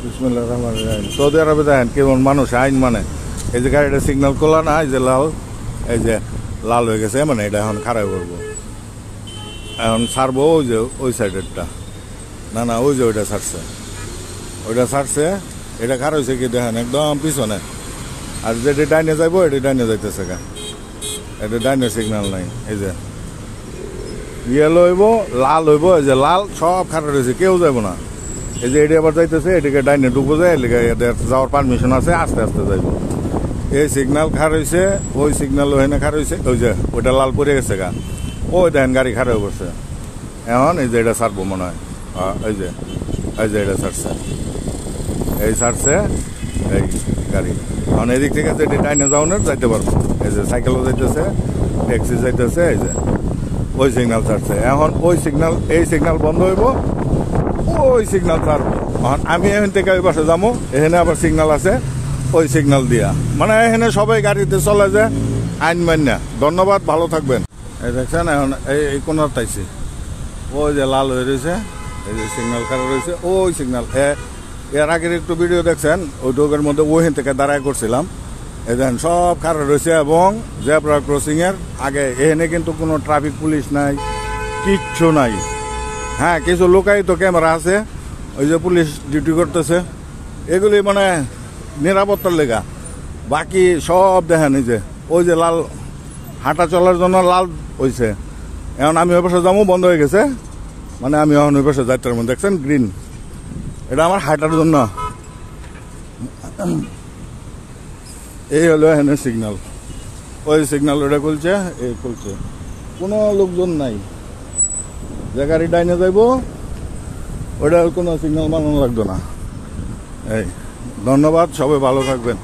বিসমিল্লাহির রহমানির রহিম। সৌদি আরবে দেখেন কেমন মানুষ আইন মানে, এই যে গাড়িটা সিগন্যাল খোলা না, এই যে লাল, এই যে লাল হয়ে গেছে, মানে এটা এখন খারাপ করবো, এখন ছাড়বো ওই যে ওই সাইডেরটা, না না ওই যে ওইটা ছাড়ছে, এটা খারাপ হয়েছে কি দেখেন একদম পিছনে, আর যেটা ডাইনে যাইবো এটা ডাইনে যাইতেছে গা, এটা ডাইনে সিগন্যাল নাই, এই যে ইয়েলো হইব লাল হইব, এই যে লাল সব খারাপ রয়েছে, কেউ যাবো না, এই যে এটি আবার যাইতেছে, এটিকে ডাইনে ঢুকবো যায়, এদের যাওয়ার পারমিশন আছে, আস্তে আস্তে যাইব। এই সিগন্যাল খারাপ হয়েছে, ওই সিগন্যাল ওখানে খারাপ হয়েছে, ওই যে ওইটা লাল পড়ে গেছে গা, ওই দেখেন গাড়ি খারাপ হয়ে পড়ছে, এখন এই যে এটা ছাড়বো মনে হয়, এই যে এটা ছাড়ছে, এই ছাড়ছে এই গাড়ি, এখন এদিক থেকে যে ডাইনে যাওয়ানোর যাইতে পারবো, এই যে সাইকেলও যাইতেছে, ট্যাক্সি যাইতেছে, এই যে ওই সিগন্যাল ছাড়ছে, এখন ওই সিগন্যাল, এই সিগন্যাল বন্ধ হইব, ওই সিগন্যাল ছাড়বো, এখন আমি এখান থেকে ওই পাশে যাবো, এখানে আবার সিগন্যাল আছে, ওই সিগন্যাল দিয়া, মানে এখানে সবাই গাড়িতে চলে যায় আইন মান্য। ধন্যবাদ, ভালো থাকবেন। এই দেখছেন এখন এই কোনার তাইছি, ওই যে লাল হয়ে রয়েছে, এই যে সিগন্যাল খারাপ রয়েছে, ওই সিগন্যাল এর আগের একটু ভিডিও দেখছেন, ওই ডোকের মধ্যে ওইখান থেকে দাঁড়ায় করছিলাম, এই দেখেন সব খারাপ রয়েছে, এবং জেব্রা ক্রসিংয়ের আগে এখানে কিন্তু কোনো ট্রাফিক পুলিশ নাই, কিচ্ছু নাই। হ্যাঁ, কিছু লোকায়িত ক্যামেরা আছে, ওই যে পুলিশ ডিউটি করতেছে, এগুলি মানে নিরাপত্তার লেগা, বাকি সব দেখেন এই যে ওই যে লাল, হাঁটা চলার জন্য লাল হয়েছে, এখন আমি ওই পাশে যাবো, বন্ধ হয়ে গেছে, মানে আমি এখন ওই পাশে যাইতে পারবো, দেখছেন গ্রিন, এটা আমার হাঁটার জন্য। এই হলো এখানে সিগন্যাল, ওই সিগন্যাল ওটা খুলছে, এই খুলছে, কোনো লোকজন নাই, যে গাড়ি ডাইনে যাইব ওটা কোনো সিগন্যাল বানানো লাগতো না। এই ধন্যবাদ, সবাই ভালো থাকবেন।